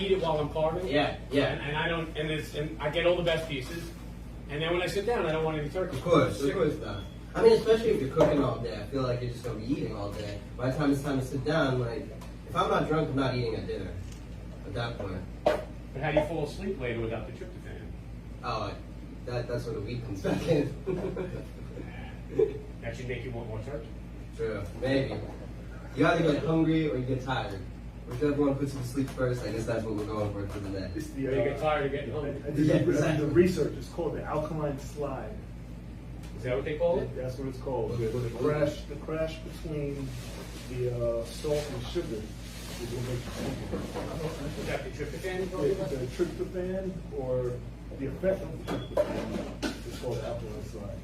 eat it while I'm carving. Yeah, yeah. And I don't, and I get all the best pieces. And then when I sit down, I don't want any turkey. Of course not. I mean, especially if you're cooking all day, I feel like you're just gonna be eating all day. By the time it's time to sit down, like, if I'm not drunk, I'm not eating at dinner. At that point. But how do you fall asleep later without the tryptophan? Oh, that's where the weed comes back in. That should make you want more turkey. True, maybe. You either get hungry or you get tired. Whichever one puts you to sleep first, I guess that's what we're going for the day. It's the, You get tired of getting hungry. I did the research. It's called the alkaline slide. Is that what they call it? That's what it's called. The crash between the salt and sugar is what makes you sleepy. Is that the tryptophan? The tryptophan or the effect of the tryptophan is called the alkaline slide.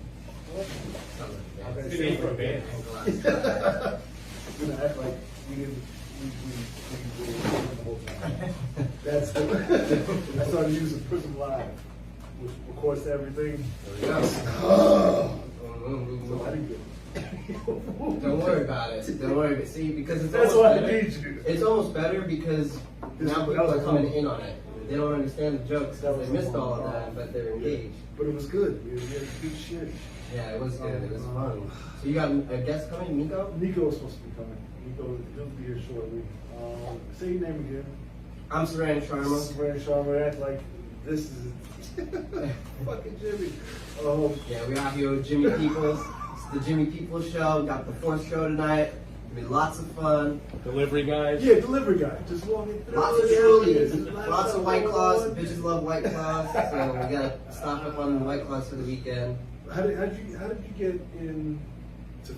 It's the name for a band. We're gonna act like we didn't. We the whole time. I started using Prism Live, which records everything. There we So I go. didn't get it. Don't worry about it. Don't worry. See, because it's That's almost why I better. need you. It's almost better because now people are coming in on it. They don't understand the jokes because they missed all of that, but they're engaged. But it was good. We had good shit. Yeah, it was good. It was fun. So you got a guest coming, Nico? Nico's supposed to be coming. Nico, he'll be here shortly. Say your name again. I'm Sarang Sharma. Sarang Sharma. Act like this is fucking Jimmy. Yeah, we're out here with Jimmy Peoples. It's the Jimmy Peoples show. We got the 4th show tonight. It'll be lots of fun. Delivery guys. Yeah, delivery guy. Just walking through. Lots of chilies. Lots of White Claws. Bitches love White Claws. So we gotta stock up on the White Claws for the weekend. How did you get into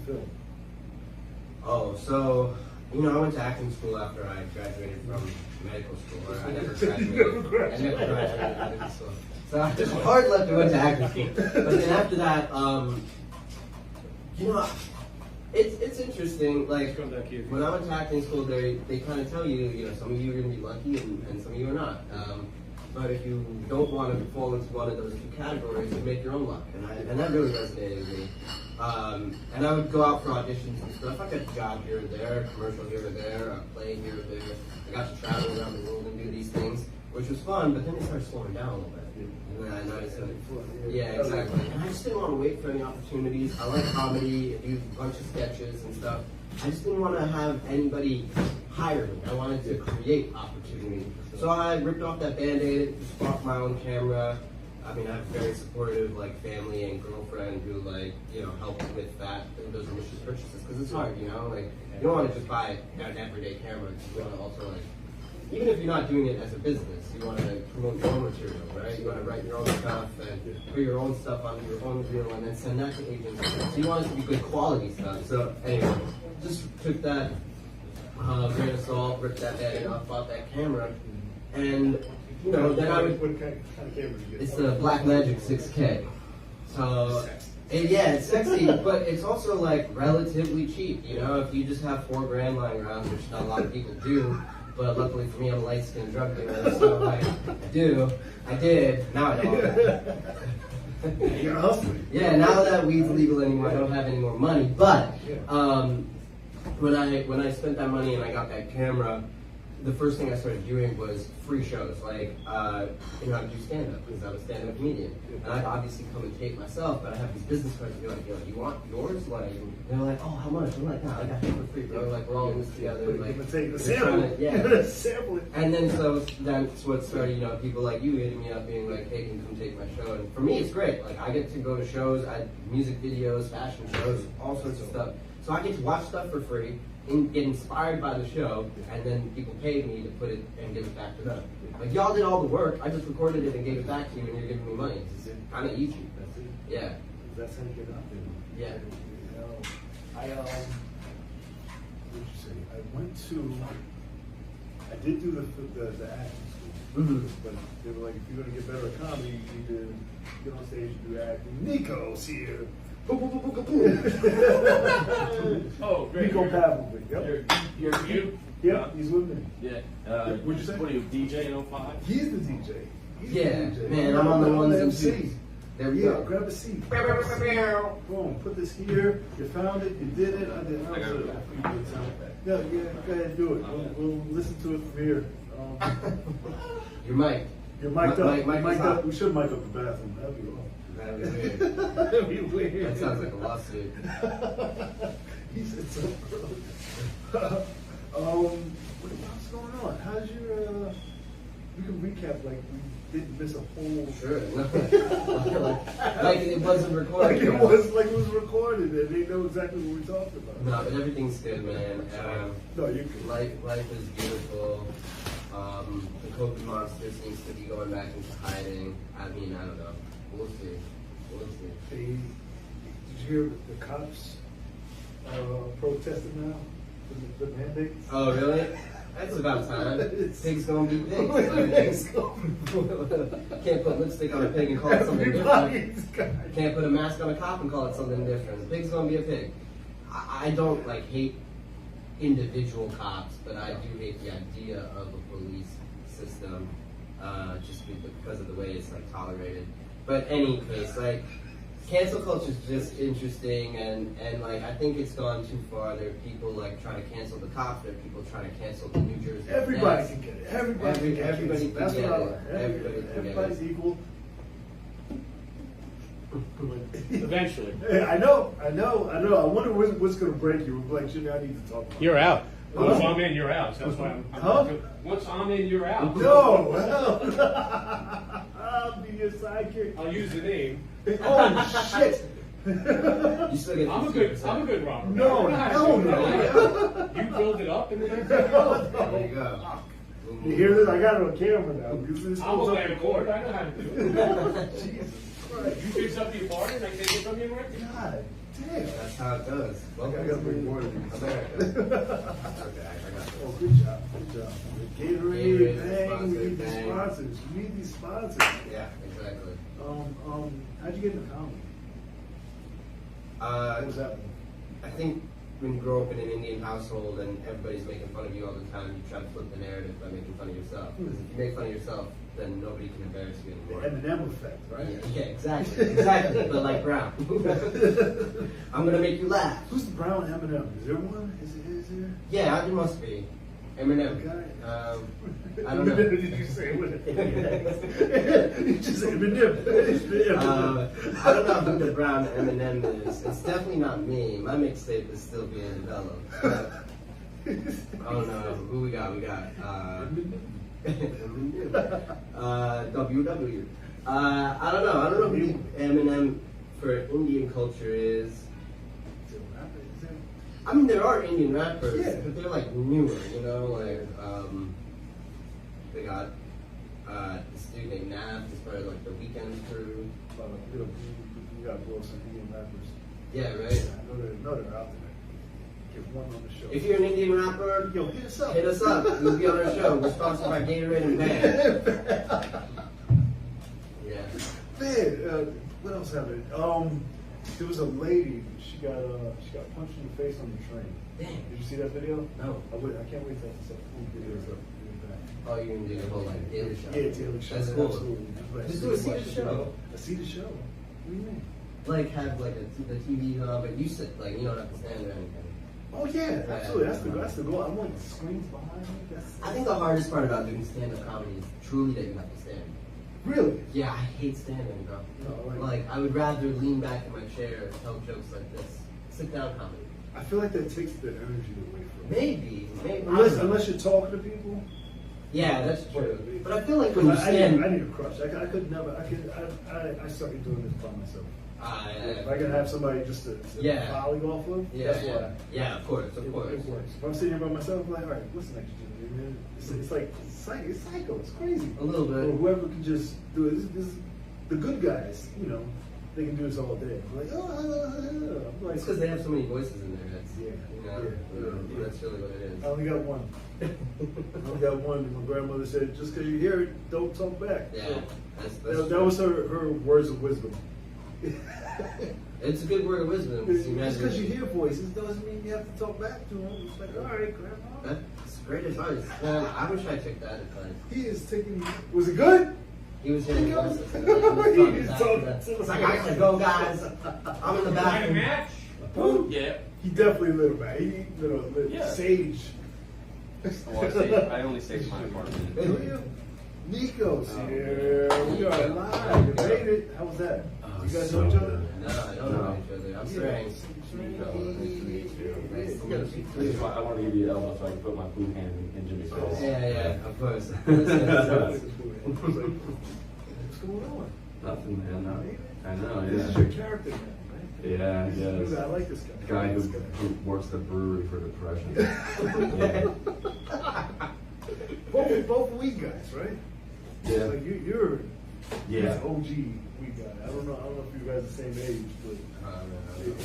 film? Oh, so, you know, I went to acting school after I graduated from medical school. Or I never graduated. I never graduated from medical school. So I just hard left and went to acting school. But then after that, you know, it's interesting. Like, when I went to acting school, they kind of tell you, you know, some of you are going to be lucky and some of you are not. But if you don't want to fall into one of those 2 categories, you make your own luck. And that really resonated with me. And I would go out for auditions and stuff. I got a job here or there, a commercial here or there, a play here or there. I got to travel around the world and do these things, which was fun, but then it started slowing down a little bit. And then I noticed that, yeah, exactly. And I just didn't want to wait for any opportunities. I like comedy, I do a bunch of sketches and stuff. I just didn't want to have anybody hire me. I wanted to create opportunity. So I ripped off that Band-Aid, just bought my own camera. I mean, I have a very supportive, like, family and girlfriend who, like, you know, help with that, those initial purchases, because it's hard, you know? Like, you don't want to just buy an everyday camera. You want to also, like, even if you're not doing it as a business, you want to promote your own material, right? You want to write your own stuff and put your own stuff on your own reel and then send that to agents. So you want it to be good quality stuff. So anyway, just took that grain of salt, ripped that Band-Aid off, bought that camera, and you know, then I would. What kind of camera did you get? It's the Blackmagic 6K. So, yeah, it's sexy, but it's also like relatively cheap. You know, if you just have $4 lying around, which not a lot of people do, but luckily for me, I'm a light-skinned drug dealer, so like, I did, now I don't. You're hustling. Yeah, now that weed's legal anymore, I don't have any more money. But when I spent that money and I got that camera, the first thing I started doing was free shows. Like, you know, I would do stand-up because I'm a stand-up comedian. And I'd obviously come and tape myself, but I have these business cards and be like, yo, you want yours? Like, and they're like, oh, how much? I'm like, no, I got it for free, bro. Like, we're all in this together. Like, take the sample. Yeah. Sample it. And then so that's what started, you know, people like you hitting me up being like, hey, can you come take my show? And for me, it's great. Like, I get to go to shows, music videos, fashion shows, all sorts of stuff. So I get to watch stuff for free, and get inspired by the show, and then people paid me to put it and give it back to them. Like, y'all did all the work, I just recorded it and gave it back to you, and you're giving me money. It's kind of easy. That's it. Yeah. That's how you get out there. Yeah. You know, what did you say? I did do the acting school, but they were like, if you're going to get better at comedy, you need to get on stage and do acting. Nico's here. Oh, great. Niko Pavlovic. Yep. You're you? Yep, he's with me. Yeah. What'd you say? What are you, DJ in 05? He's the DJ. He's Yeah, the DJ. man, I'm on the ones and MC. twos. There we Yeah, go. grab a seat. Boom, put this here. You found it, you did it, I did it. Yeah, go ahead and do it. We'll listen to it from here. You're mic'd. You're mic'd up. Mike is Mic'd hot. up. We should mic up the bathroom. That'd be awful. That'd be weird. That'd be weird. That sounds like a lawsuit. He said so. What's going on? How's your? We can recap like we didn't miss a whole. Sure. Like it wasn't recorded. Like it was recorded, and they know exactly what we talked about. No, but everything's good, man. No, you're good. Life is beautiful. The COVID monster seems to be going back into hiding. I mean, I don't know. We'll see. Did you hear the cops protesting now? The mandates? Oh, really? That's about time. Pig's gonna be pigs. Can't put lipstick on a pig and call it something different. Can't put a mask on a cop and call it something different. A pig's gonna be a pig. I don't hate individual cops, but I do hate the idea of a police system, just because of the way it's tolerated. But any case, cancel culture is just interesting, and I think it's gone too far. There are people trying to cancel the cops. There are people trying to cancel the New Jersey. Everybody can get it. Everybody can get it. That's what I like. Everybody's equal. Eventually. I know. I wonder what's going to break you. I need to talk about. You're out. Once I'm in, you're out. So that's why once I'm in, you're out. No, I'll be your sidekick. I'll use the name. Oh shit! You still get I'm a good robber. No, hell no. You build it up and then There you go. You hear this? I got it on camera now. This I'm a landlord. I know how to do it. Jesus Christ! You fix up the apartment, I take it from you right there. God damn. That's how it goes. I gotta bring more to these. Okay, I got Oh, good job. Gatorade, bang. We need these bang. sponsors. We need these sponsors. Yeah, exactly. How'd you get into comedy? What was that? I think when you grow up in an Indian household and everybody's making fun of you all the time, you try to flip the narrative by making fun of yourself. Because if you make fun of yourself, then nobody can embarrass you The anymore. Eminem effect, right? Yeah, exactly. But like Brown. I'm gonna make you laugh. Who's the brown Eminem? Is there one? Is there? Yeah, there must be. Eminem. Okay. I don't know. Did you say what? You just said Eminem. I don't know who the brown Eminem is. It's definitely not me. My mixtape is still being developed. Oh no, who we got? WW. I don't know who Eminem for Indian culture is. I mean, there are Indian rappers, but they're newer, they got this dude named Nav, he's part of the Weekend crew. You got to blow some Indian rappers. Yeah, right? I know they're out there. Get one on the show. If you're an Indian rapper, Yo, hit us up. hit us up. We'll be on our show. We're sponsored by Gatorade and Bang. Yeah. Man, what else happened? There was a lady. She got punched in the face on the train. Dang. Did you see that video? No. I can't wait to have some videos up. Oh, you're going to do the whole daily show. Yeah, daily show. That's cool. Absolutely. Just do a seated show. A seated show. What do you mean? Have the TV hub, but you sit, you don't have to stand or anything. Oh yeah, absolutely. That's the goal. I want the screens behind me. I think the hardest part about doing stand-up comedy is truly that you have to stand. Really? Yeah, I hate standing, bro. No, I would rather lean back in my chair and tell jokes like this. Sit down comedy. I feel like that takes the energy away from it. Maybe. Unless you're talking to people. Yeah, that's true. But I feel like when you stand, I need a crush. I could never. I started doing this by myself. If I can have somebody just to volley off of, that's why. Yeah, of course. It works. If I'm sitting here by myself, I'm like, all right, what's the next thing, man? It's psycho. It's crazy. A little bit. Or whoever can just do it. The good guys, they can do this all day. I'm like, I'm like, it's because they have so many voices in their heads. Yeah. That's really what it is. I only got one. And my grandmother said, just because you hear it, don't talk back. Yeah, So, that was her words of wisdom. It's a good word of wisdom. Just because you hear voices doesn't mean you have to talk back to them. It's like, all right, grandma. That's great advice. Man, I wish I took that advice. He is taking. Was it good? He was hearing voices. He's It's like, I gotta go, guys. I'm in the Light a bathroom. match? Yeah. He definitely lit a match. He lit Yeah. sage. Well, I only saved my apartment. Do you? Nico's here. We are live. You made it. How was that? You guys know each other? No, I don't know each other. I'm Sarang. I want to give you an elbow so I can put my boot hand in Jimmy's face. Yeah, of course. What's going on? Nothing, man. I know. This is Yeah. your character now, right? Yeah, yes. I like this guy. Guy who works the brewery for depression. Both weed guys, right? Yeah. Like you're Yeah. he's OG weed guy. I don't know if you guys are the same age, but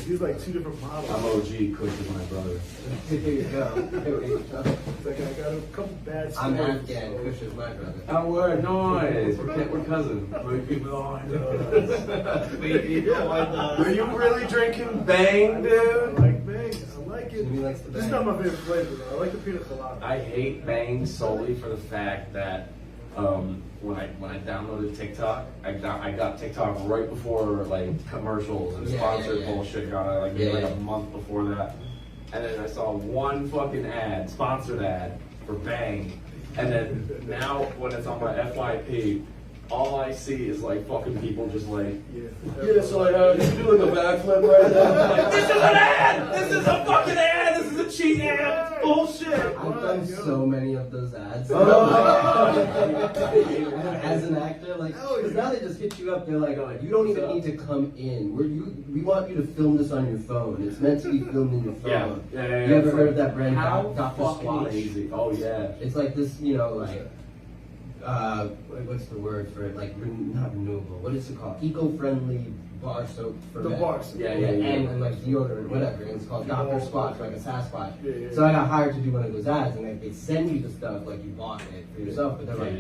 he's like two different models. I'm OG. Kush is my brother. Here you go. It's like I got a couple bad stories. I'm Afghan. Kush is my brother. Oh, we're noise. We're cousins. Were you really drinking Bang, I dude? like Bang. I like it. Jimmy likes the This is Bang. not my favorite flavor though. I like the peanut colada. I hate Bang solely for the fact that when I downloaded TikTok, I got TikTok right before like commercials and sponsored bullshit got out, like maybe like a month before that. And then I saw one fucking ad, sponsored ad for Bang. And then now when it's on my FYP, all I see is like fucking people just like, yeah, so you can do like a backflip right now. Like, this is an ad! This is a fucking ad! This is a cheat ad! It's bullshit! I've done so many of those ads. As an actor, like, because now they just hit you up. They're like, "Oh, you don't even need to come in. We want you to film this on your phone. It's meant to be filmed in your phone." Yeah. You ever heard of that brand, How Dr. fucking Squatch? lazy. Oh yeah. It's like this, like, what's the word for it? Like, not renewable. What is it called? Eco-friendly bar soap for The men. bar soap. Yeah. And like deodorant, whatever. And it's called Dr. Squatch, like a Sasquatch. Yeah. So I got hired to do one of those ads, and like they send you the stuff like you bought it for yourself, but they're like,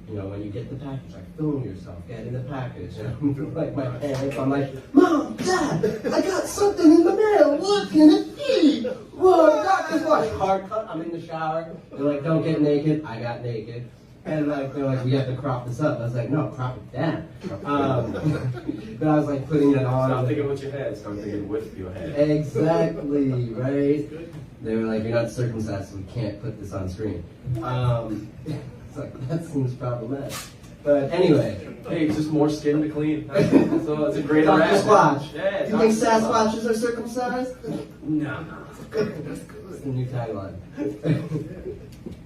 you know, when you get the package, like film yourself, get in the package. And like my parents, I'm like, Mom, Dad, I got something in the mail. What can it be? Whoa, Dr. Squatch. Hard cut. I'm in the shower. They're like, don't get naked. I got naked. And like they're like, we have to crop this up. I was like, no, crop it down. But I was like putting it on. Stop thinking with your head, start thinking with your head. Exactly, right? They were like, you're not circumcised, so we can't put this on screen. It's like, that seems problematic. But anyway. Hey, just more skin to clean. So it's a great Dr. ad. Squatch. Yeah, You think Sasquatches are circumcised? No. That's It's the good. new tagline.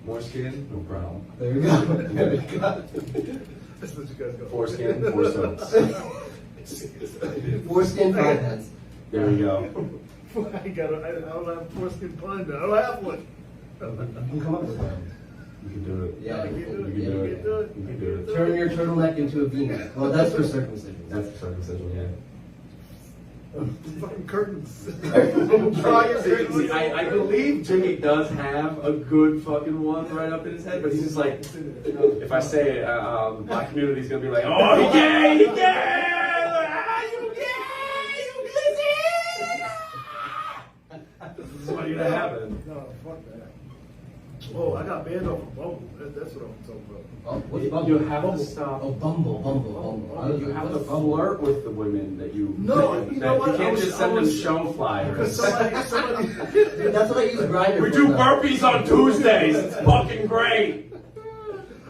More skin, no problem. There we go. There we go. That's what you guys go. Foreskin, four soaps. Foreskin, 5 heads. There we go. I don't have a foreskin pun. I don't have one. You can come up with one. You can do it. Yeah, You you can can do it. You can do it. You can do it. You can do it. turn your turtleneck into a V-neck. Well, that's for circumcision. That's the circumcision, yeah. Fucking curtains. See, I believe Jimmy does have a good fucking one right up in his head, but he's just like, if I say it, my community's gonna be like, oh, he gay, he gay! Ah, you gay! You listen! This is what's gonna happen. No, fuck that. Oh, I got banned off of Bumble. That's what I'm talking about. Oh, what's Bumble? You have to stop. Oh, Bumble. You have to flirt with the women that you. No, you know what? You can't just send them show flyers. Somebody. Dude, that's what I use Grindr We for, do though. burpees on Tuesdays. It's fucking great.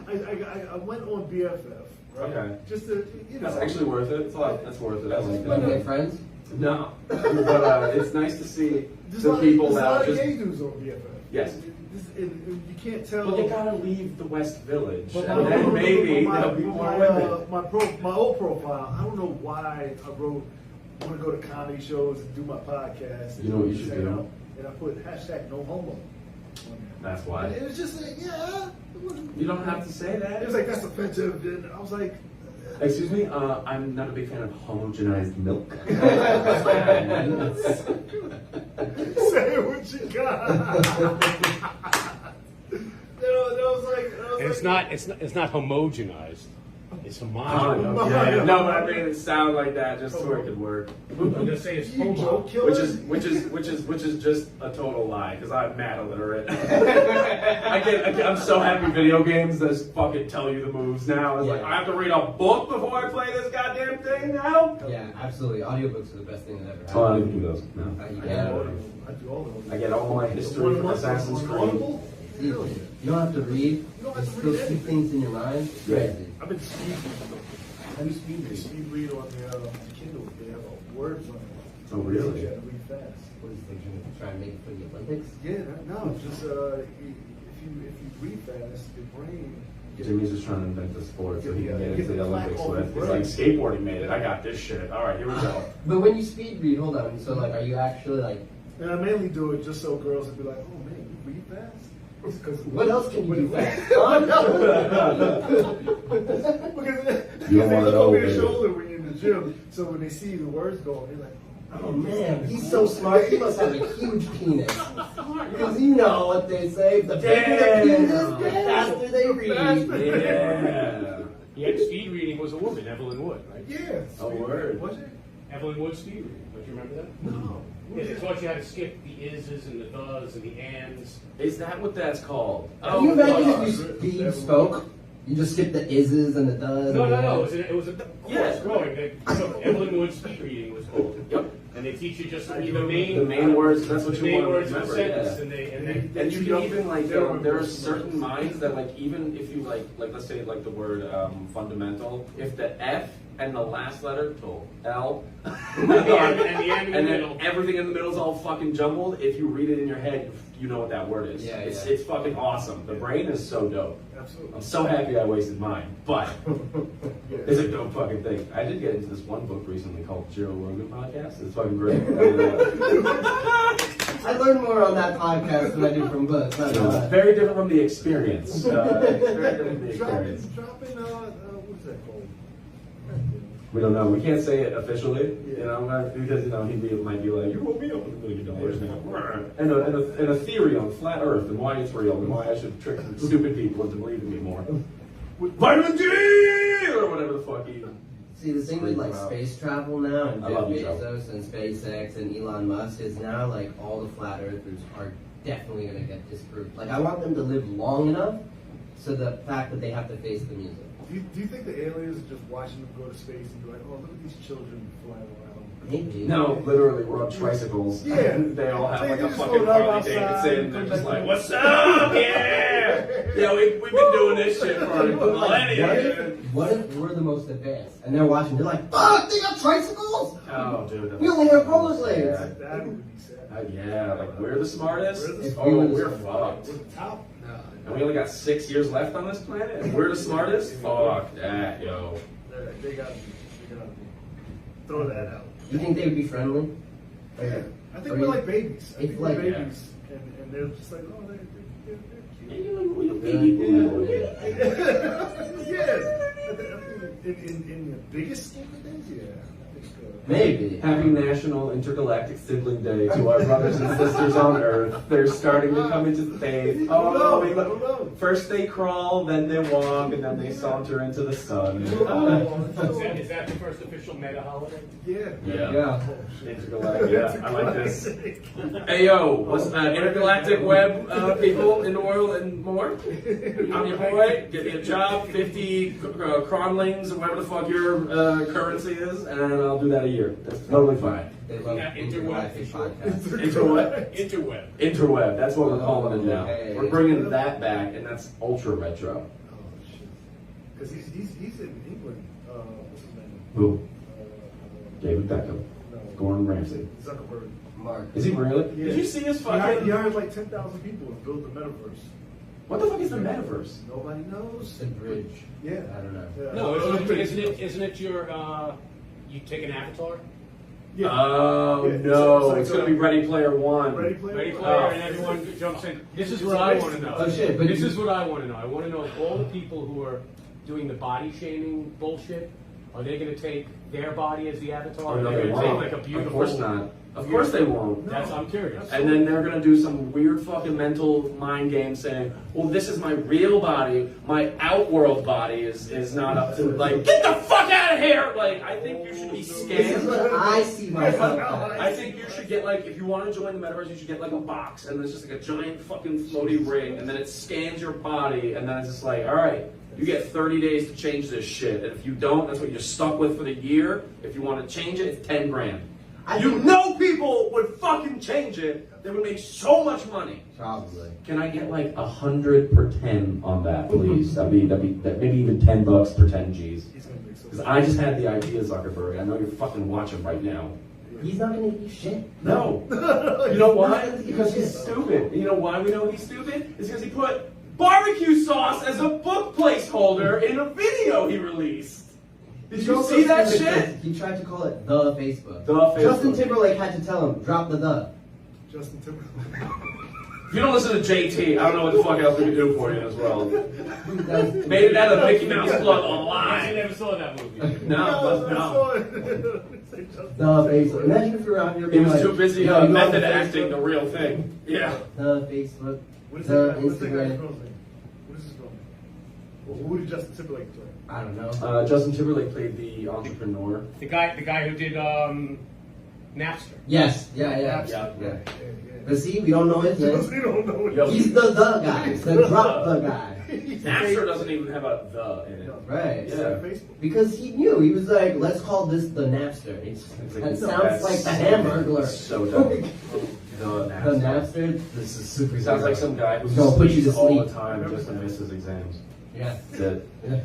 I went on BFF. Right? Okay. Just to, you know. That's actually worth it. It's a lot. That's worth it. I like Wanna that. make friends? No, but it's nice to see There's the people there's a lot that of just. gay dudes on BFF. Yes. You can't tell. Well, you gotta leave the West Village, But and then maybe there'll be more women. my old profile, I don't know why I wrote, I want to go to comedy shows and do my podcast. You know what you should do? And I put hashtag no homo. That's why. And it was just like, yeah. You don't have to say It that. was like, that's offensive. And I was like, Excuse me. I'm not a big fan of homogenized milk. say what you got. It's not homogenized. It's homogenous. Yeah. No, but I made it sound like that just so it could work. I'm gonna say it's You homo. joke killer. Which is just a total lie because I'm mad illiterate. I'm so happy video games just fucking tell you the moves now. It's like I have to read a book before I play this goddamn thing now. Yeah, absolutely. Audiobooks are the best thing that ever happened. Oh, I didn't do those. No. You I can. do all of them. I get all my history from Assassin's Creed. It's easy. You don't have to read. You don't have to Just those read two anything. things in your mind. It's crazy. I've been speed reading. How do you speed They read? speed read on the Kindle. They have words on it. Oh, really? You gotta read fast. What do you think? You're gonna try and make it for the Olympics? Yeah, no, just if you read fast, your brain. Jimmy's just trying to invent the sport so he can get Yeah, into the get the Olympics flag with. off It's the like skateboarding made it. I got this shit. All right, here we go. But when you speed read, hold on. So like, are you actually like? And I mainly do it just so girls would be like, oh man, you read fast? Because What else can you do fast? Because You don't they want look it over over your there. shoulder when you're in the gym. So when they see the words going, they're like, Oh man, he's so smart. He must have a huge penis. Because you know what they say. The bigger the penis, the faster they read. Yeah. Yeah, speed reading was a woman, Evelyn Wood, right? yeah. A word. Was it? Evelyn Wood speed reading. Don't you remember that? No. Yeah, they taught you how to skip the is's and the does and the ands. Is that what that's called? Can you imagine fuck. if you speed spoke? You just skip the is's and the does. No, and no, the no. ands. It was a course Yeah. growing. So Evelyn Wood speed reading was called. Yep. And they teach you just the The main words, that's what the you main want words to of the remember. sentence, Yeah. and they And you can even like They're- there are certain minds that like even if you like let's say like the word fundamental, if the F and the last letter L and the M in the and middle. then everything in the middle is all fucking jumbled, if you read it in your head, you know what that word is. Yeah, it's yeah. it's fucking awesome. The brain is so dope. Absolutely. I'm so happy I wasted mine, but Yeah. it's a dope fucking thing. I did get into this one book recently called Joe Rogan Podcast. It's fucking great. I learn more on that podcast than I do from books. Not gonna lie. Very different from the experience. Very different from the experience. Dropping, what's that called? We don't know. We can't say it officially, Yeah. you know, because might be like, you owe me $1 million now. And a theory on flat Earth and why it's real and why I should trick stupid people into believing me more. Vitamin D or whatever the fuck he. See, the thing with like space travel now and I Jeff love you, Joe. Bezos and SpaceX and Elon Musk is now like all the flat earthers are definitely going to get disproved. Like I want them to live long enough so the fact that they have to face the music. Do you think the aliens are just watching them go to space and be like, oh, look at these children flying around? Maybe. No, literally, we're on tricycles. Yeah. And they all have like They a just fucking go down Harley outside, Davidson. And they're come just back like, in. what's up? Yeah! Yeah, we've been doing this shit for millennia. What if we're the most advanced and they're watching? They're like, "Fuck, they got tricycles! Oh, dude. We only have rollerblades." Yeah. That would be sad. Yeah, like we're the smartest. We're the Oh, smartest. we're fucked. We're the top. And we only got 6 years left on this planet, and we're the smartest? Fuck that, yo. They gotta be. They gotta be. Throw that out. You think they would be friendly? Yeah. I think Or we're you- like babies. I it's think we're like- babies. And they're just like, oh, they're cute. Yeah. In the biggest scheme of things, yeah. I think, Maybe. Happy National Intergalactic Sibling Day to our brothers and sisters on Earth. They're starting to come into faith. Oh, I don't know. first they crawl, then they walk, and then they saunter into the sun. Is that the first official meta holiday? Yeah. Yeah. Yeah. Intergalactic, yeah, I like this. Hey yo, what's intergalactic web people in the world and more? I'm your boy. Get me a job, 50 cronlings, or whatever the fuck your currency is, and I'll do that a year. That's totally fine. They love Yeah, intergalactic podcasts. Inter what? Interweb. Interweb. That's what we're calling it now. Okay. We're bringing that back, and that's ultra retro. Oh, shit. Because he's in England. What's his name? Who? Uh, David Beckham. no. Gordon Ramsay. Zuckerberg. Mark. Is he really? Yeah. Did you see his He hired fucking? like 10,000 people to build the metaverse. What the fuck is the metaverse? Nobody knows. The bridge. Yeah. I don't know. Yeah. No, isn't it your you take an avatar? Yeah. Oh Yeah, no, like it's gonna be Ready Player One. Ready Player Ready One. player, Oh. and everyone jumps in. This is what I want to know. Oh, shit, but This you- is what I want to know. I want to know if all the people who are doing the body shaming bullshit, are they going to take their body as the avatar? Oh, Are no, they they going to take won't. like a beautiful? Of course not. Of course they won't. That's I'm curious. And then they're gonna do some weird fucking mental mind game saying, well, this is my real body, my outworld body is not up to, like, get the fuck out of here! Like, I think you should be This is scanned. what I see myself as. I think you should get, like, if you want to join the metaverse, you should get, like, a box, and there's just, like, a giant fucking floaty ring, and then it scans your body, and then it's just like, alright, you get 30 days to change this shit, and if you don't, that's what you're stuck with for the year. If you want to change it, it's 10 grand. You know people would fucking change it. They would make so much money. Probably. Can I get like 100 per 10 on that, please? That'd be maybe even $10 per 10 G's. He's gonna make so Because I just had the idea, Zuckerberg. I know you're fucking watching right now. He's not gonna do shit. No. You know why? Because he's stupid. And you know why we know he's stupid? It's because he put barbecue sauce as a book placeholder in a video he released. Did you see that shit? He tried to call it the Facebook. The Facebook. Justin Timberlake had to tell him, drop the. Justin Timberlake. If you don't listen to JT, I don't know what the fuck else we can do for you as well. That's- Maybe that's a Mickey Mouse plug I online. never saw that movie. No. The Facebook. Imagine if we were out here He being was like, too busy "Yo, you method on acting the Facebook?" real thing. Yeah. The Facebook. What is The that guy's Instagram. girl's name? What is his girl name? Well, who did Justin Timberlake play? I don't know. Justin Timberlake played the entrepreneur. The guy who did Napster. Yes. Yeah. Yeah. Yeah. But see, we don't know his name. We don't know what Yo. He's the guy. The drop the guy. Napster doesn't even have a the in it. Right. Yeah. Facebook. Because he knew. He was like, let's call this the Napster. That sounds like the Hamburglar. So dumb. The The Napster. Napster. This is super. He sounds like some guy who Gonna put you to sleeps all the sleep. time just to miss his exams. Yeah. That's it. Yeah.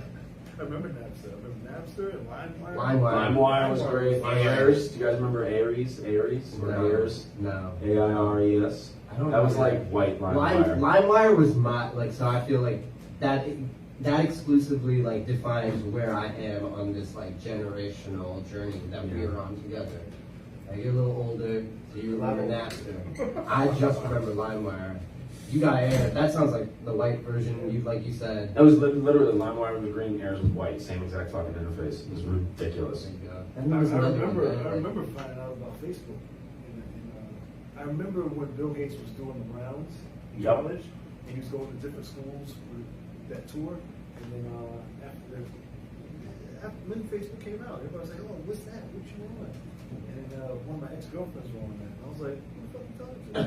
I remember Napster. I remember Napster and LimeWire. LimeWire. LimeWire was great. Ares. Do you guys remember Ares? Ares? Or Ares? No. AIRES. I don't That was know. like white LimeWire. LimeWire was my so I feel like that exclusively like defines where I am on this like generational journey that we are on together. Like, you're a little older, so you remember Napster. I just remember LimeWire. You got Air. That sounds like the white version. You like you said. That was literally LimeWire was green, Ares was white. Same exact fucking interface. It was ridiculous. And there was another one, I right? remember finding out about Facebook. I remember when Bill Gates was doing the rounds in Yep. college, and he was going to different schools with that tour. And then when Facebook came out, everybody was like, "Oh, what's that? What you on?" And one of my ex-girlfriends were on that. And I was like, "What the fuck you talking to?"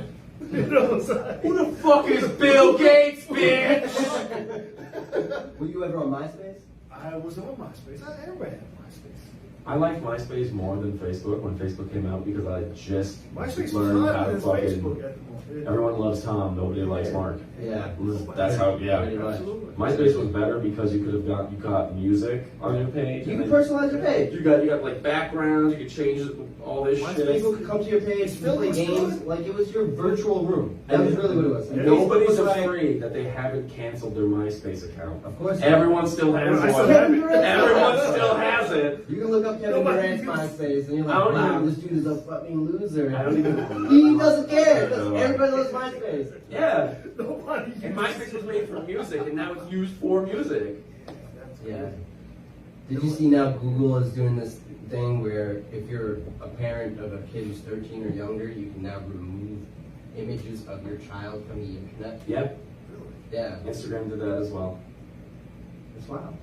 You know what I'm saying? Who the fuck is Bill Gates, bitch? Were you ever on MySpace? I was on MySpace. Everybody had MySpace. I liked MySpace more than Facebook when Facebook came out because I just MySpace was learned how hotter to than fucking. Facebook at the moment. Everyone loves Tom. Nobody likes Mark. Yeah. That's how. Yeah. Pretty much. Absolutely. MySpace was better because you got music on your page. You and can then personalize your page. You got like backgrounds. You could change all this shit. People could come to your page, play games, like it was your virtual room. That was really what it was. And Nobody's Facebook was like- afraid that they haven't canceled their MySpace account. Of course. Everyone still has I still one. have it. Everyone still has it. You can look up Kevin Nobody Durant's uses- MySpace and you're I like, don't wow, even- this dude is a fucking loser. I don't even. He doesn't care because everybody loves MySpace. Yeah. Nobody. And MySpace was made for music, and now it's used for music. Yeah. Did you see now Google is doing this thing where if you're a parent of a kid who's 13 or younger, you can now remove images of your child from the internet? Yeah. Yeah. Instagram did that as well. It's wild.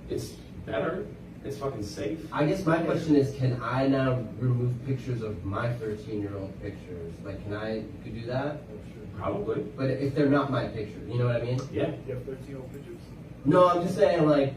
It's better. It's fucking safe. I guess my question is, can I now remove pictures of my 13-year-old pictures? Like, could you do that? Probably. But if they're not my pictures, you know what I mean? Yeah. You have 13 old pictures? No, I'm just saying, like,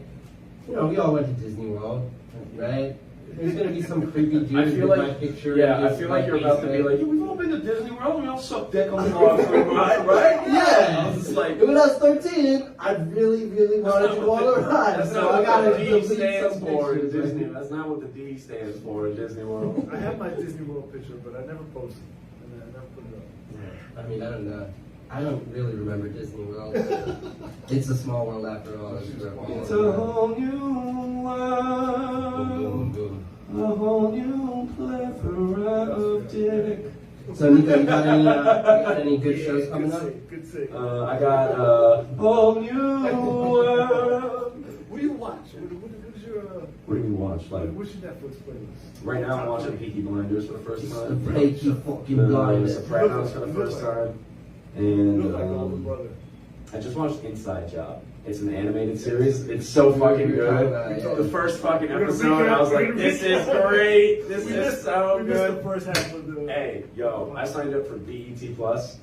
we all went to Disney World, right? There's gonna be some creepy dude I feel with like my picture. Yeah, in I his, feel like you're about to be basement. like, yeah, we've all been to Disney World and we all suck dick on the dogs, right? Yeah. I was just like, When I was 13, I really, really wanted to go on a ride, That's so not I what gotta the D delete stands some for in pictures. Disney. That's not what the D stands for in Disney World. I have my Disney World picture, but I never posted it. And I never put it up. I mean, I don't know. I don't really remember Disney World. It's a small world after all. It's a whole new world, Boom, boom, a whole new plethora of dick. boom. So, Nico, you got any good shows coming up? Good save. I got a whole new world. What do you watch? What is your What do you watch? Like what's your Netflix playlist? right now, I'm watching Peaky Blinders for the first time. Peaky fucking The Blinders. Sopranos for the first time, You and look like an older brother. I just watched Inside Job. It's an animated series. It's so fucking good. The first fucking episode, I was like, this is great. This is so We missed the good. first half of the. Hey, yo, I signed up for BET Plus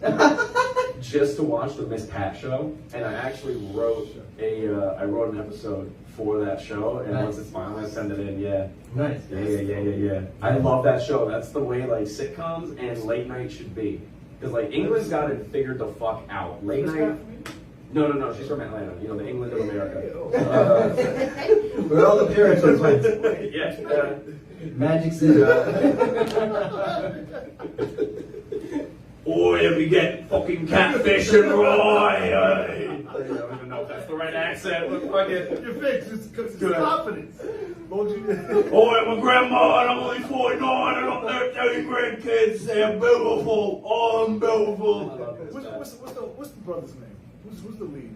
just to watch the Miss Pat show, and I actually wrote an episode for that show, and Nice. once it's fine, I'm gonna send it in. Yeah. Nice. Yeah. I love that show. That's the way like sitcoms and late night should be. Because like England's got it figured the fuck out. Late night. No. She's from Atlanta. You know, the England of America. Where all the Puritans went. Yeah. Magic City. Boy, we get fucking catfish and Roy. I don't even know if that's the right accent. But fuck it. You're fixed. It's because it's Good. confidence. Won't you? Oh, my grandma, and I'm only 49, and I'm there 30 grandkids. They're beautiful. Oh, I'm beautiful. What's the brother's name? Who's the lead?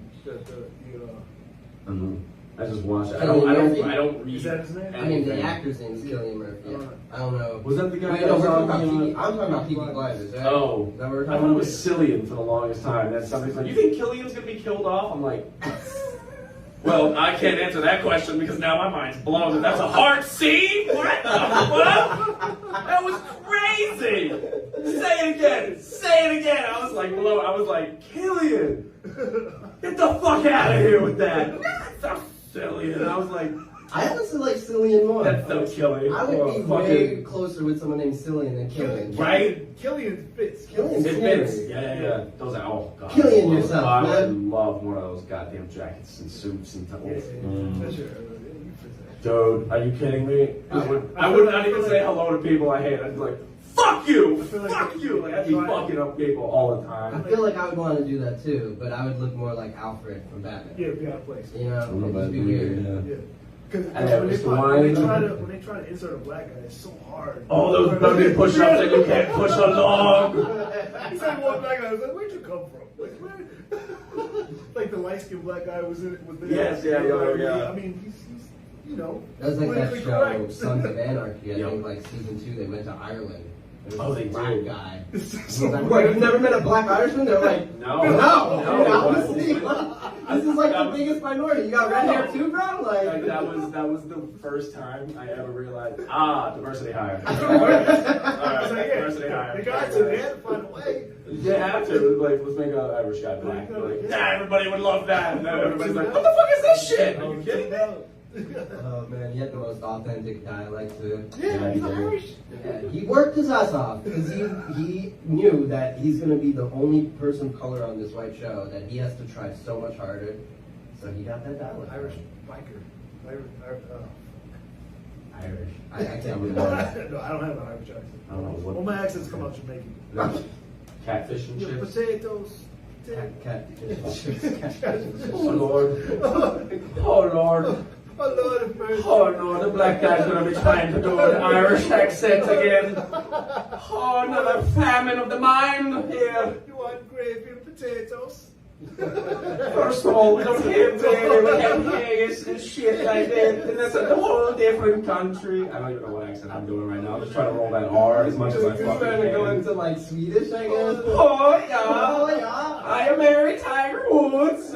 I just watched it. I Cillian don't read. Is that his name? I mean, the anything. actor's name is Cillian Murphy. Yeah. I don't know. Was that the guy Wait, that no, was we're talking on about the, Peaky. I'm talking about Peaky Blinders, right? Oh. Is that what we're I talking thought it about? was Cillian for the longest time. Then somebody's like, you think Killian's gonna be killed off? I'm like, well, I can't answer that question because now my mind's blown. That's a hard scene? What the fuck? That was crazy! Say it again! I was like, blown. I was like, Killian! Get the fuck out of here with that! That's so silly. And I was like, I honestly like Cillian more. that's so Killian. I would Oh, be fucking- way closer with someone named Cillian than Killian. Right? Killian fits. Killian's It scary. fits. Yeah. Those are, oh god. Killian yourself, I would man. love one of those goddamn jackets and suits and Yeah, that's your. You fit that. Dude, are you kidding me? I would not even say hello to people I hate. I'd be like, fuck you! Fuck you! Like, I'd be fucking up people all the I time. feel like I would want to do that too, but I would look more like Alfred from Batman. Yeah, be out of place. You know, it'd just be weird. Yeah. Because And that when, was the when wine. they try to insert a black guy, it's so hard. All those bloody push-ups that you can't push along. He said one black guy. I was like, where'd you come from? Like, where? Like the light-skinned black guy was there. Yes, yeah. I mean, he's you know. That was like that politically show, correct. Sons of Anarchy. I Yep. think like season 2, they went to Ireland. There was Oh, this they black did. guy. It's He's so like, weird. what, you've never met a black Irishman? They're like, No. honestly, this is like That the was- biggest minority. You got red hair too, bro? Like, Like, that was the first time I ever realized, diversity hire. I was like, yeah, Diversity hire. they got to. They had to find a way. You have to. Like, let's make an Irish guy black. Like, everybody would love that. And then everybody's like, what the fuck is this shit? Are you kidding me? oh man, he had the most authentic dialect too. Yeah, he's he did. Irish. Yeah, he worked his ass off because he knew that he's going to be the only person of color on this white show, that he has to try so much harder. So he got that dialect. Irish biker. Irish. Irish. I can't remember. No, I don't have an Irish accent. I don't know what. All my accents come out Jamaican. Catfish and Yeah, chips. potatoes. Cat. Oh Lord. Oh Lord. Oh Lord of mercy. Oh no, the black guy's gonna be trying to do an Irish accent again. Oh, another famine of the mind here. You want gravy and potatoes? First of all, we don't have haggis and shit like that, and that's a whole different country. I don't even know what accent I'm doing right now. I'm just trying to roll that R as much as I He's fucking trying to go can. into like Swedish, I guess. Oh yeah, Oh yeah. I am Mary Tiger Woods.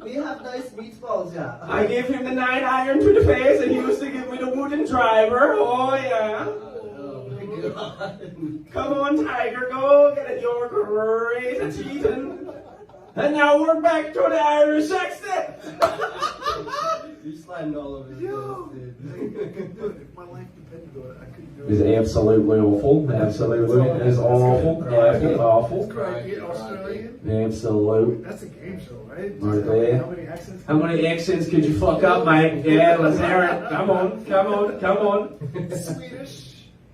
We have nice meatballs, yeah. I gave him the 9-iron to the face, and he used to give me the wooden driver. Oh yeah. Oh my god. Come on, Tiger, go get it. You're great at cheating. And now we're back to the Irish accent. You're sliding all over the Yo, place, I dude. couldn't do it. If my life depended on it, I couldn't do It's it. absolutely awful. Absolutely, it is awful. Awful. It's crikey, Australian. Absolute. That's a game show, right? Right there. How many accents? How many accents could you fuck up, mate? Yeah, let's hear it. Come on, come on, come on. Swedish.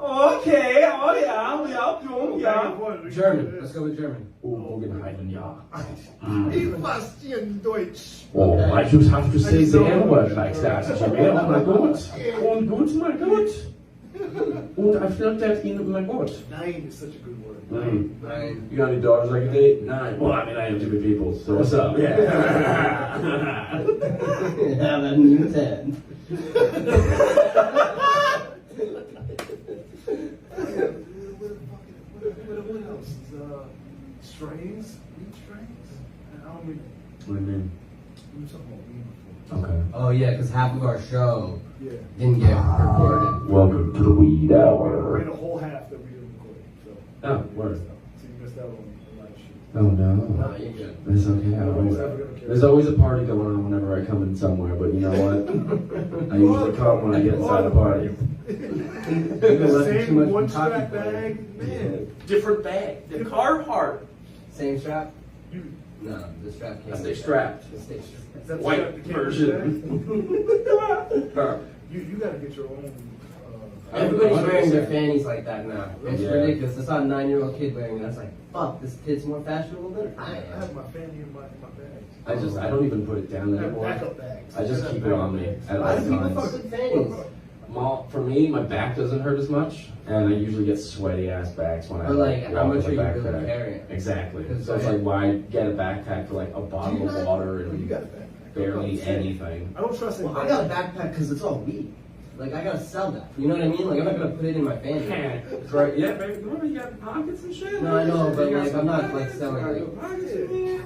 Okay, oh yeah. German. Let's go with German. Oh, Guggenheim, ja. Bastian Deutsch. Oh, I just have to say the N-word like that, Jimmy. Oh my god. Oh, good, my god. And I felt that in my god. Nine is such a good word. Nine. You got any daughters I can date? 9. Well, I mean, I am 2 people, so what's up? Yeah. Have a new 10. What else? Strains? Wheat strains? I don't mean, What do you mean? we were talking about weed before. Okay. Oh yeah, because half of our show Yeah. didn't get recorded. Welcome to the Weed We Hour. had a whole half that we didn't record. So, Oh, word. so you missed out a lot of shit. Oh no. No, you're good. It's okay. There's always a party going on whenever I come in somewhere, but you know what? I usually come when I get inside a party. Same one strap bag, man. Different bag. The Carhartt. Same strap? You, No, the strap can't. I stay strapped. Just stay strapped. is that the White strap that came with version. the bag? You gotta get your own. Everybody's wearing their fannies like that now. It's Yeah. ridiculous. I saw a 9-year-old kid wearing it. I was like, fuck, this kid's more fashionable than I I am. have my fanny in my bags. I don't even put it down I have anymore. backup bags. I just keep it on me at Why all do people fuck times. with fannies? For me, my back doesn't hurt as much, and I usually get sweaty ass backs when I Or like, how walk much with are a you really backpack. carrying? Exactly. Because So it's like, why get a backpack for like a bottle of water Oh, you and got a backpack. barely anything? I don't trust Well, anybody. I got a backpack because it's all weed. Like, I gotta sell that. You know what I mean? Like, I'm not gonna put it in my fanny. Right? Yeah, baby. Remember you got pockets and shit. No, I know, but You got like, some I'm not like pockets, selling you got like. pockets, man.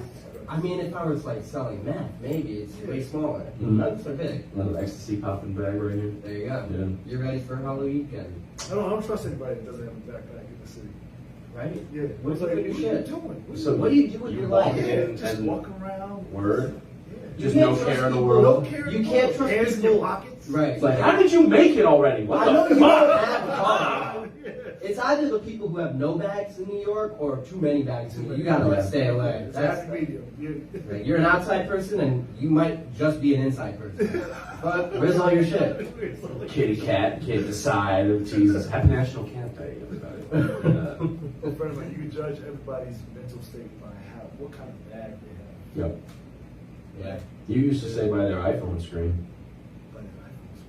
I mean, if I was like selling meth, maybe it's way smaller. Mhm. That's so big. Little ecstasy popping bag right here. There you go. Yeah. You're ready for Halloween weekend, I don't trust anybody that doesn't have a backpack in the city. right? Yeah. What's It's up with your what shit? are you doing? So What do you do with you your walk life? in Just and walk around. word. Yeah. Just You no can't trust care in the people. world. No care. in You the can't world. trust Hands in people. your pockets. Right. It's like, how did you make it already? What I know the you fuck? don't have a car. Yeah. It's either the people who have no bags in New York or too many bags in New York. You gotta like stay away. It's That's happy medium. Yeah. like, you're an outside person and you might just be an inside person. But where's all your shit? Kitty cat, kid decide. Jesus, happy National Cat Day, everybody. A friend of mine, you can judge everybody's mental state by what kind of bag they have. Yep. Yeah. You used to say by their iPhone screen. But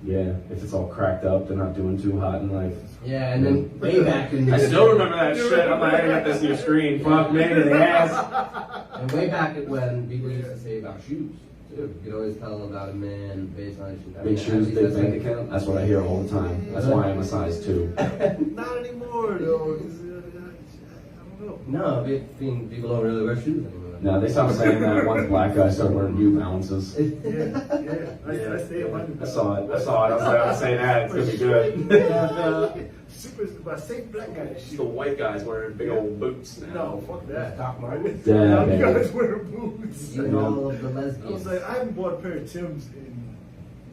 Yeah, if it's all cracked up, they're not doing too hot in life. Yeah, and then way back in the I still remember that shit. I'm like, I got this new screen. Fuck me in the ass. And way back when people used to say about shoes, too. You could always tell about a man based on his shoes. Big shoes, big bank account. That's what I hear all the time. That's why I'm a size 2. not anymore, though. 'Cause, I don't know. No, people don't really wear shoes anymore. No, they stopped saying that once black guys started wearing New Balances. Yeah. I stay in my I saw it. I was like, I'm saying that. It's gonna be good. Super, but say black guy It's shit. the white guys wearing big old boots now. No, fuck that. Doc Martens. Yeah, Now baby. you guys wear boots. Even all of the I lesbians. was like, I haven't bought a pair of Timbs in.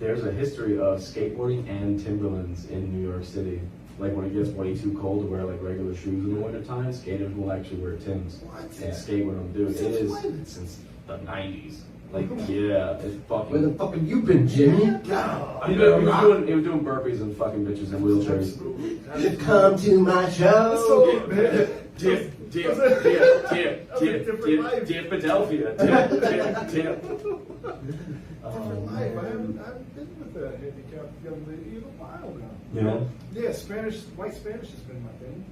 There's a history of skateboarding and Timberlands in New York City. Like when it gets way too cold to wear like regular shoes in the wintertime, skaters will actually wear Timbs. What? And skate with them, dude. It Since is when? since the 90s. Like, yeah, it's fucking. Where the fuck have you been, Jimmy? He was doing burpees and fucking bitches in wheelchairs. Come to my show. So, man. Dip, dip, That dip, was a different life. dip, Philadelphia. Dip, dip. Different life. I haven't been with a handicapped young lady in a while now. Yeah. Yeah, white Spanish has been my thing.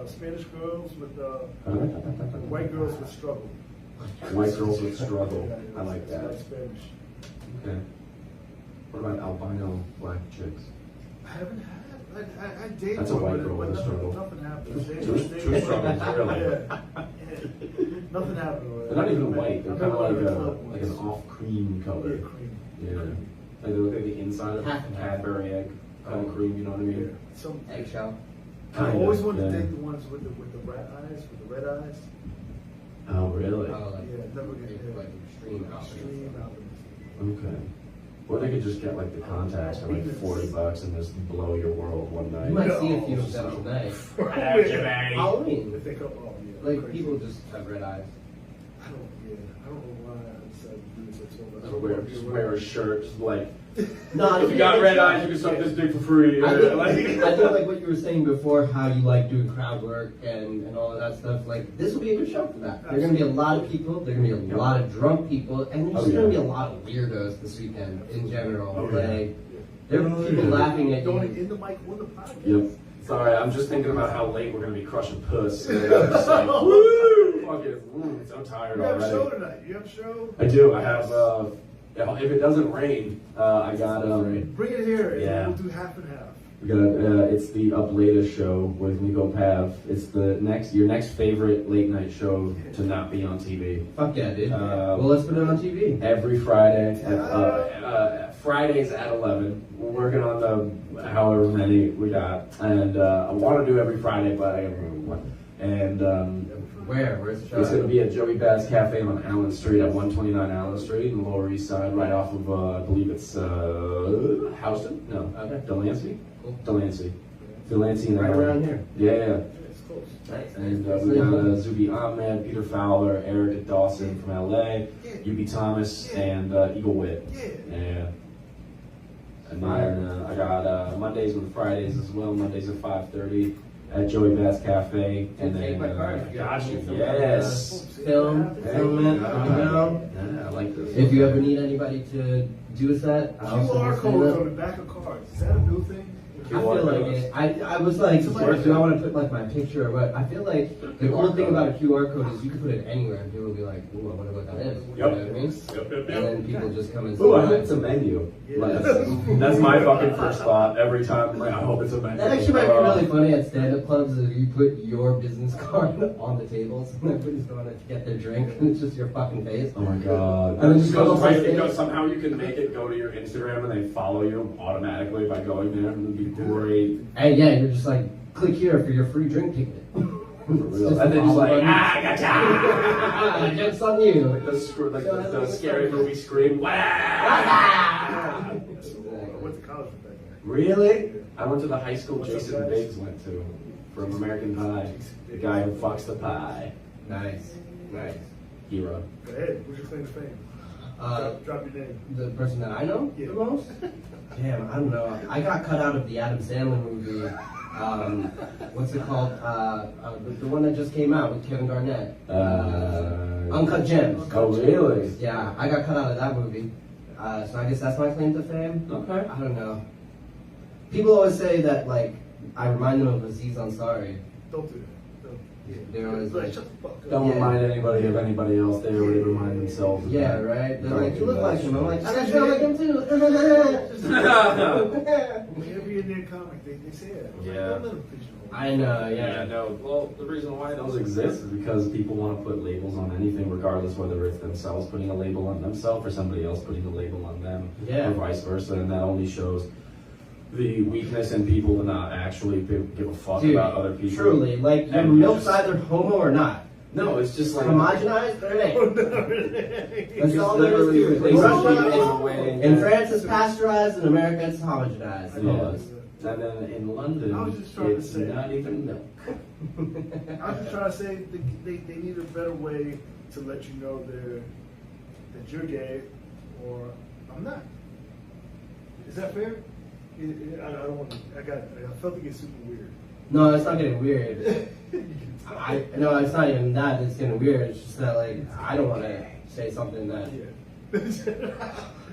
Spanish girls with white girls with struggle. White girls with struggle. Yeah, I like it's that. White Spanish. Okay. What about albino black chicks? I haven't had. I dated That's a white one, girl but with a struggle. nothing happened. Two struggles, really. Yeah. Nothing happened. They're not even white. They're I kind of met like one at a club like an once. off cream color. Yeah, cream. Yeah. Like they look like the inside of a Half and half. Cadbury egg kind of cream. You know what I Yeah. mean? Some. Eggshell. I Kinda, always wanted yeah. to date the ones with the rat eyes, with the red eyes. Oh, really? Oh, like, Yeah, never get hit. like extreme outfits. Extreme albums. Okay. Or they could just get like the contacts for like $40 and just blow your world one night. You might see a No. few of them tonight. Jimmy. Halloween. If they come, oh yeah. Like, crazy. people just have red eyes. I don't know why I decided to do this at 12. I Just don't wear, want to just be wear a around. shirt, just like, No, if you got red eyes, you can suck this dick for free. I Yeah, think, like, I think like what you were saying before, how you like doing crowd work and all of that stuff, like this will be a good show for that. There are going to be a lot of people, there are going to be a lot of drunk people, and there's Oh, going to yeah. be a lot of weirdos this weekend in general. Oh, yeah. Like, there are people laughing at Going you. in the mic on the podcast. Yep. Sorry, I'm just thinking about how late we're gonna be crushing puss. And I'm just like, woo! Fuck it. I'm so tired You have a show already. tonight. You have a show? I do. I have. If it doesn't rain, I got. Bring it here. And Yeah. we'll do half and half. We got. It's the Up Latest show with Niko Pav. It's your next favorite late night show to not be on TV. Fuck yeah, dude. Uh, Well, let's put it on TV. Every Friday, Fridays at 11. We're working on the however many we got, and I want to do every Friday, but I don't remember what. And Where's the show? it's going to be at Joey Bass Cafe on Allen Street at 129 Allen Street in the Lower East Side, right off of I believe it's Houston. No, Okay. Delancey. Cool. Delancey. Delancey and Right around here. Yeah. It's close. Nice. And we got Zubi Ahmed, Peter Fowler, Erica Dawson from LA, UB Thomas, and Eagle Witt. Yeah. And then I got Mondays and Fridays as well. Mondays at 5:30 at Joey Bass Cafe. And Take then my card. got you. Some, Yes. Film it, Yeah, I like this. If you ever need anybody to do a set, I'll also QR stand codes up. on the back of cards. Is that a new thing? I feel like it. I was like, do I want to put like my picture or what? I feel like the cool thing about a QR code is you can put it anywhere and people will be like, ooh, I wonder what that is. You know what I mean? Yep. And then people just come and say, Ooh, I hope it's a menu. Yeah. Like, that's my fucking first thought every time. Like, I hope it's a menu. that actually might be really funny at stand-up clubs if you put your business card on the tables and everybody's going to get their drink and it's just your fucking face. Oh my god. And then just go Because, on right, stage. you know, somehow you can make it go to your Instagram and they follow you automatically by going there. It would be great. And yeah, you're just like, click here for your free drink ticket. For real. Just And then just like, follow ah, gotcha! Joke's on you. Like the scary movie Scream. Wah! I went to college with that guy. Really? I went to the high school Jason Biggs went to from American Pie. The guy who fucks the pie. Nice. Hero. Go ahead. What's your claim to fame? Drop your name. The person that I know Yeah. the most? Damn, I don't know. I got cut out of the Adam Sandler movie. What's it called? The one that just came out with Kevin Garnett. Uncut Gems. Oh, really? Yeah, I got cut out of that movie. So I guess that's my claim to fame. Okay. I don't know. People always say that, like, I remind them of Aziz Ansari. Don't do that. Don't. They're always Like, like, shut the fuck up. Don't Yeah. remind anybody of anybody else. They already remind themselves. Of yeah, that. right? They're Don't like, do you look that like him. I'm like, I shit. feel like him too. Whenever you're near comic, they say that. I'm like, Yeah. don't let them pigeonhole. I know, Yeah, yeah. no. Well, the reason why those exist is because people want to put labels on anything, regardless whether it's themselves putting a label on themselves or somebody else putting a label on them, Yeah. or vice versa, and that only shows the weakness in people to not actually give a fuck Dude, about other people. truly, like, your And milk's just- either homo or not. No, it's just like Homogenized or it ain't. That's It's all there is literally to it. replacing Russia people in a is- way. In France, it's pasteurized. In America, it's homogenized. Yeah. And then in London, I was just trying to it's say. not even milk. I'm just trying to say they need a better way to let you know that you're gay or I'm not. Is that fair? I don't want to. I felt it get super weird. No, it's not getting weird. No, it's not even that. It's getting weird. It's just that, like, I don't want to say something that. Yeah.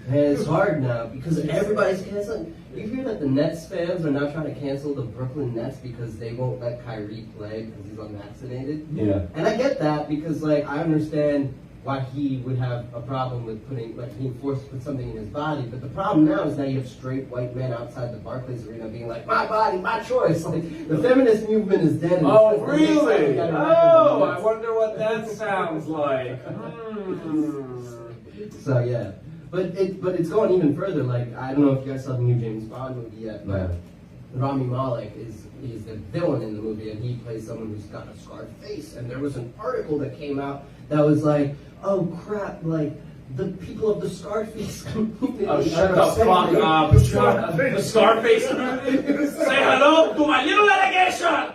And it's hard now because everybody's canceling. You hear that the Nets fans are now trying to cancel the Brooklyn Nets because they won't let Kyrie play because he's unvaccinated. Yeah. And I get that because, like, I understand why he would have a problem with putting, like, being forced to put something in his body. But the problem now is that you have straight white men outside the Barclays Arena being like, my body, my choice. Like, the feminist movement is dead. and Oh, it's just the next time we really? gotta Oh, record I wonder what that sounds like. So yeah, but it's going even further. Like, I don't know if you guys saw the new James Bond movie yet, but Rami Malek is the villain in the movie, and he plays someone who's got a scarred face. And there was an article that came out that was like, oh crap, like the people of the scarred face community. Oh, shut the fuck up. The Scarface movie? Say hello to my little allegation!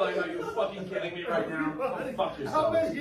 Like, are you fucking kidding me right now? Go fuck How yourself. many?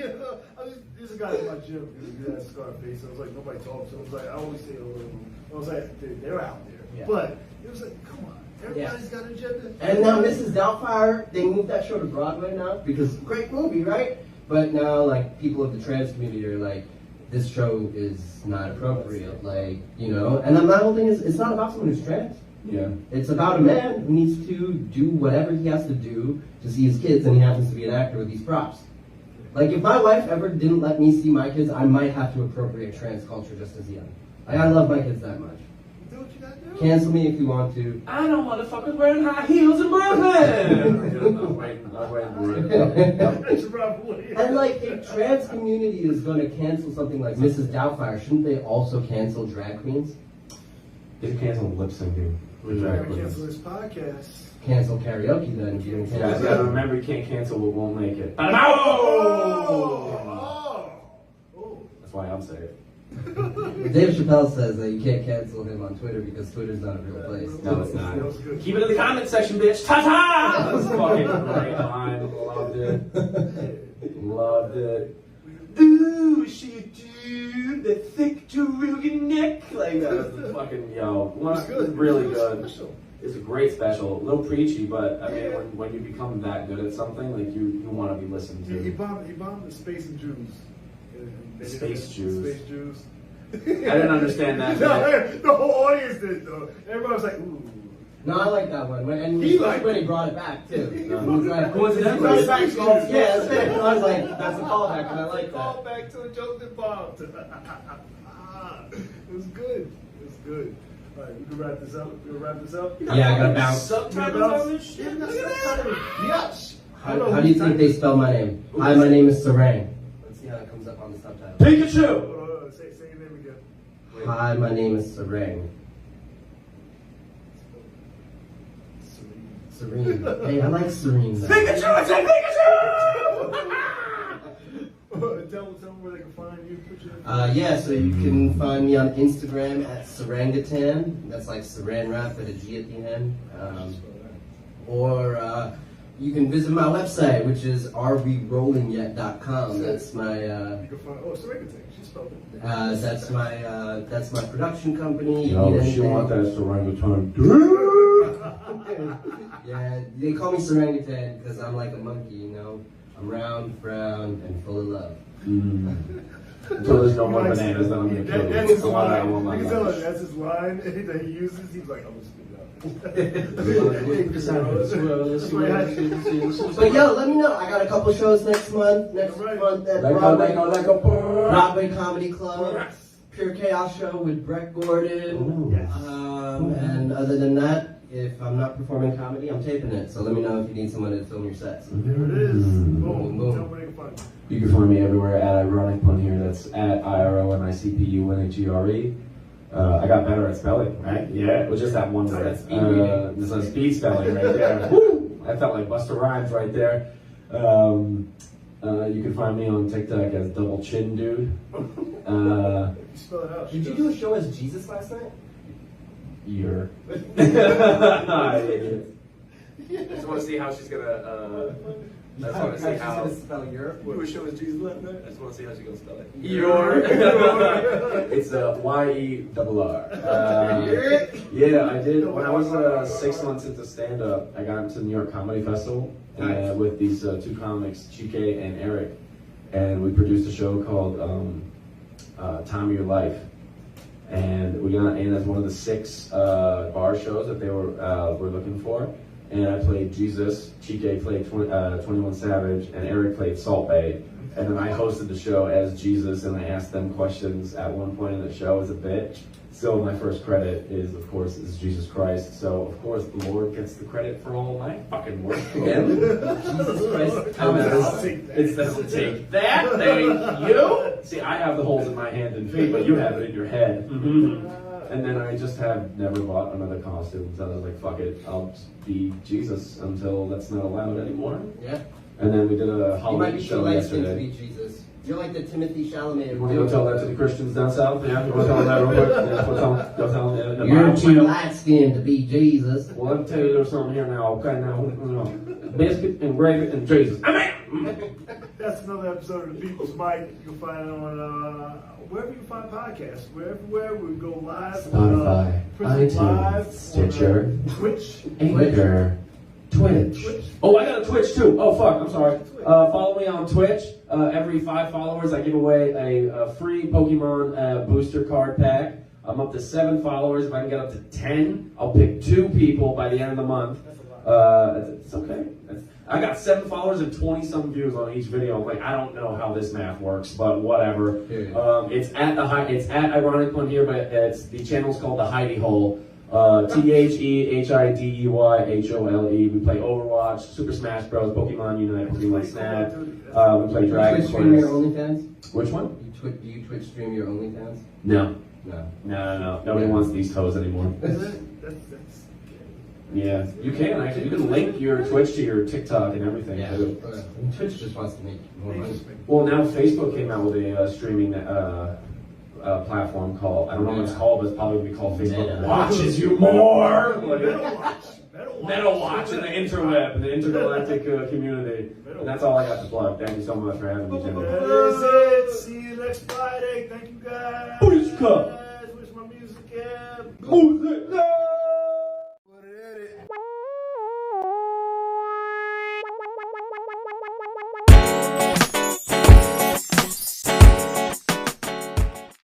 There's a guy in my gym who has scar face. I was like, nobody talks. So I was like, I always say hello to them. I was like, dude, they're out there. Yeah. But it was like, come on, everybody's got an agenda. And now Mrs. Doubtfire, they moved that show to Broadway now because great movie, right? But now, like, people of the trans community are like, this show is not appropriate, like, you know. And then my whole thing is, it's not about someone who's trans. Yeah. It's about a man who needs to do whatever he has to do to see his kids, and he happens to be an actor with these props. Like, if my wife ever didn't let me see my kids, I might have to appropriate trans culture just as young. Like, I love my kids that much. Do what you gotta do. Cancel me if you want to. I know motherfuckers wearing high heels in Brooklyn! That's the right way. And like, if trans community is going to cancel something like Mrs. Doubtfire, shouldn't they also cancel drag queens? He's canceled lip syncing. We're gonna cancel this podcast. Cancel karaoke then. If you're You gonna guys cancel. gotta remember, you can't cancel what won't make it. Oh! That's why I'm saying. Dave Chappelle says that you can't cancel him on Twitter because Twitter's not a real place. No, it's not. That was good. Keep it in the comment section, bitch. Ta-ta! That's fucking great line. Loved it. Loved it. Ooh, she a dude, the thick Jerusalem neck. Like that was the fucking, yo. It was good. Really It was good. special. It's a great special. A little preachy, but I mean, when you become that good at something, like you want to be listened He to. bombed the space and Jews. Space Jews. Space Jews. I didn't understand that. No, the whole audience did though. Everybody was like, ooh. No, I like that one. And He liked when he brought it back too. He was like, Coincidentally. he brought it back, he goes, yeah, that's it. And I was like, that's a callback, and I like Call that. back to a joke that bombed. It was good. It was good. All right, we can wrap this up. Yeah, I gotta bounce. Subtitles on this shit. Yeah, subtitles. Yes. How do you think they spell my name? Hi, my name is Sarang. Let's see how it comes up on the subtitle. Pikachu! Say your name again. Hi, my name is Sarang. Serene. Hey, I like Serene. though. Pikachu! I said Pikachu! Tell them where they can find you. Put your Yeah, so you can find me on Instagram at Sarangitan. That's like Saran wrap with a G at the end. Or you can visit my website, which is arewewrollingyet.com. That's my you can find. Oh, Serenity. She spelled it. that's my production company. You Yo, need she anything? want that orangutan. Yeah, they call me Sarangitan because I'm like a monkey, you know. I'm round, brown, and full of love. Until there's no more bananas, then I'm gonna kill you. That's his I want that line. one You like can tell that. that's his line that he uses. He's like, I'm gonna spit it out. But yo, let me know. I got a couple shows next month. Next Right. month at Like a Broadway Comedy Club. Pure Chaos Show with Brett Gordon. Yes. And other than that, if I'm not performing comedy, I'm taping it. So let me know if you need someone to film your sets. There it is. Boom. Boom. Tell them where they can find you. You can find me everywhere at Ironic Pun here. That's at IRONICPUNHERE. I got better at spelling, right? Yeah, it was just that one word. There's a speed spelling right there. Woo! I felt like Busta Rhymes right there. You can find me on TikTok as Double Chin Dude. If you spell it out. Did you do a show as Jesus last night? You're. I just want to see how she's gonna. I just want to see how. spell Europe. You were showing Jesus last night. I just want to see how she's gonna spell it. Your. It's YERR. Yeah, I did. When I was 6 months into stand-up, I got into the New York Comedy Festival with these two comics, Chike and Eric, and we produced a show called Time of Your Life. And we got in as one of the 6 bar shows that they were looking for. And I played Jesus, Chike played 21 Savage, and Eric played Salt Bae. And then I hosted the show as Jesus, and I asked them questions at one point in the show as a bit. So my first credit is, of course, is Jesus Christ. So, of course, the Lord gets the credit for all my fucking work again. Jesus Christ. It doesn't take that. Thank you. See, I have the holes in my hand and feet, but you have it in your head. And then I just have never bought another costume. So I was like, fuck it, I'll just be Jesus until that's not allowed anymore. Yeah. And then we did a You might Halloween be too show light skinned to yesterday. be Jesus. You're like the Timothy Chalamet. You want to go tell that to the Christians down south? Yeah, you want to tell them that real quick? Yeah, go tell them. You're too light skinned to be Jesus. Well, let me tell you a little something here now, okay? Now, biscuit and gravy and Jesus. Amen! That's another episode of the People's Mic. You can find it on wherever you find podcasts. Wherever we go live. Spotify, Prison Live, iTunes, Stitcher, on, Twitch. Anchor, Twitch. Oh, I got a Twitch too. Oh, fuck, I'm sorry. Follow me on Twitch. Every 5 followers, I give away a free Pokemon booster card pack. I'm up to 7 followers. If I can get up to 10, I'll pick 2 people by the end of the month. It's okay. I got 7 followers and 20-some views on each video. I'm like, I don't know how this math works, but whatever. It's at Ironic Pun here, but the channel's called the Hidey Hole. TheHideyyHole. We play Overwatch, Super Smash Bros, Pokemon Unite, Pokemon Snap. We play Dragon Twitch stream your Quest. OnlyFans? Which one? You Twitch stream your OnlyFans? No. No. Nobody wants these toes anymore. That's Yeah, you can actually. You can link your Twitch to your TikTok and everything Yeah. too. Twitch just wants to make more money. Well, now Facebook came out with a streaming platform called, I don't know what it's called, but it's probably going to be called Facebook Meta. Watches You More. Metal Watch. Meta Watch in the interweb, the intergalactic community. And that's all I got to plug. Thank you so much for having me, Jimmy. That is it. See you next Friday. Thank you guys. Pushka. Where's my music at? Music.